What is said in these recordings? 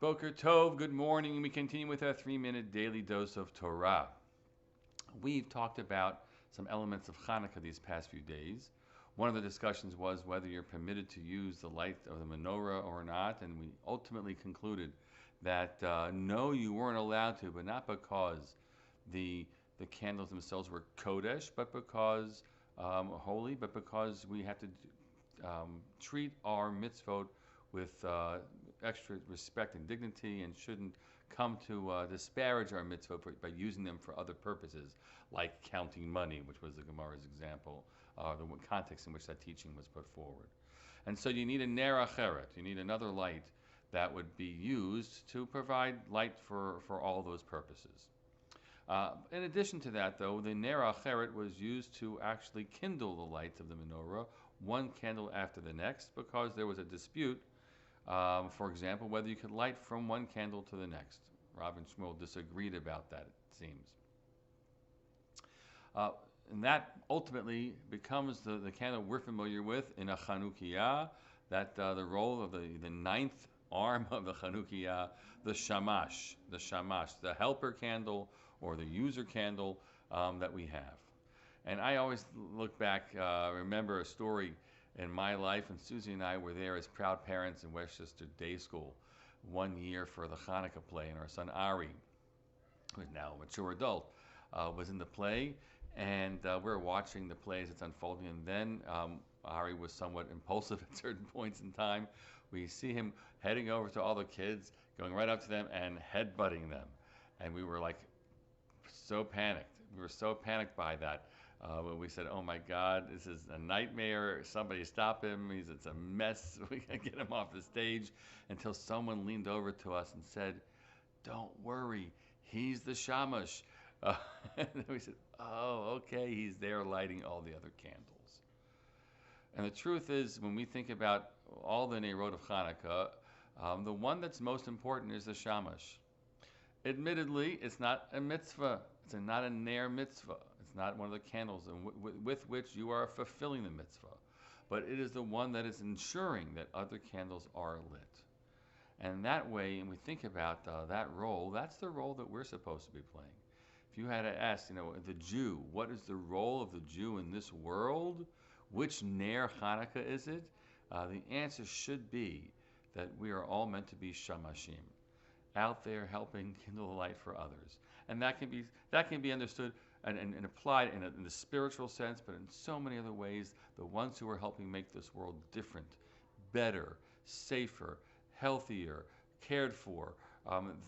Boker Tov, good morning. We continue with our 3-minute daily dose of Torah. We've talked about some elements of Chanukah these past few days. One of the discussions was whether you're permitted to use the light of the menorah or not, and we ultimately concluded that no, you weren't allowed to, but not because the candles themselves were kodesh, but because holy, but because we have to treat our mitzvot with extra respect and dignity, and shouldn't come to disparage our mitzvot by using them for other purposes, like counting money, which was the Gemara's example, the context in which that teaching was put forward. And so you need a ner acheret, you need another light that would be used to provide light for all those purposes. In addition to that, though, the ner acheret was used to actually kindle the lights of the menorah, one candle after the next, because there was a dispute, for example, whether you could light from one candle to the next. Rav and Shmuel disagreed about that, it seems. And that ultimately becomes the candle we're familiar with in a Chanukah, that the role of the ninth arm of the Chanukah, the Shamash, the helper candle or the user candle that we have. And I always look back, remember a story in my life, and Susie and I were there as proud parents in Westchester Day School one year for the Chanukah play, and our son Ari, who is now a mature adult, was in the play, and we were watching the play as it's unfolding, and then Ari was somewhat impulsive at certain points in time. We see him heading over to all the kids, going right up to them and headbutting them, and we were like so panicked. We were so panicked by that. When we said, "Oh my God, this is a nightmare! Somebody stop him! It's a mess. We gotta get him off the stage." Until someone leaned over to us and said, "Don't worry, he's the Shamash." And then we said, "Oh, okay, he's there lighting all the other candles." And the truth is, when we think about all the Neirot of Chanukah, the one that's most important is the Shamash. Admittedly, it's not a mitzvah. It's not a ner mitzvah. It's not one of the candles with which you are fulfilling the mitzvah. But it is the one that is ensuring that other candles are lit. And that way, when we think about that role, that's the role that we're supposed to be playing. If you had to ask, the Jew, what is the role of the Jew in this world? Which ner Chanukah is it? The answer should be that we are all meant to be shamashim, out there helping kindle the light for others. And that can be understood and applied in the spiritual sense, but in so many other ways, the ones who are helping make this world different, better, safer, healthier, cared for,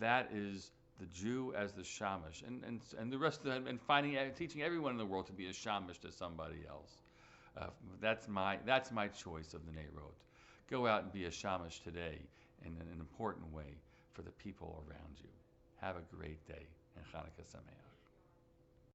that is the Jew as the Shamash, and the rest of them, and teaching everyone in the world to be a Shamash to somebody else. That's my choice of the Neirot. Go out and be a Shamash today in an important way for the people around you. Have a great day, and Chanukah Sameach.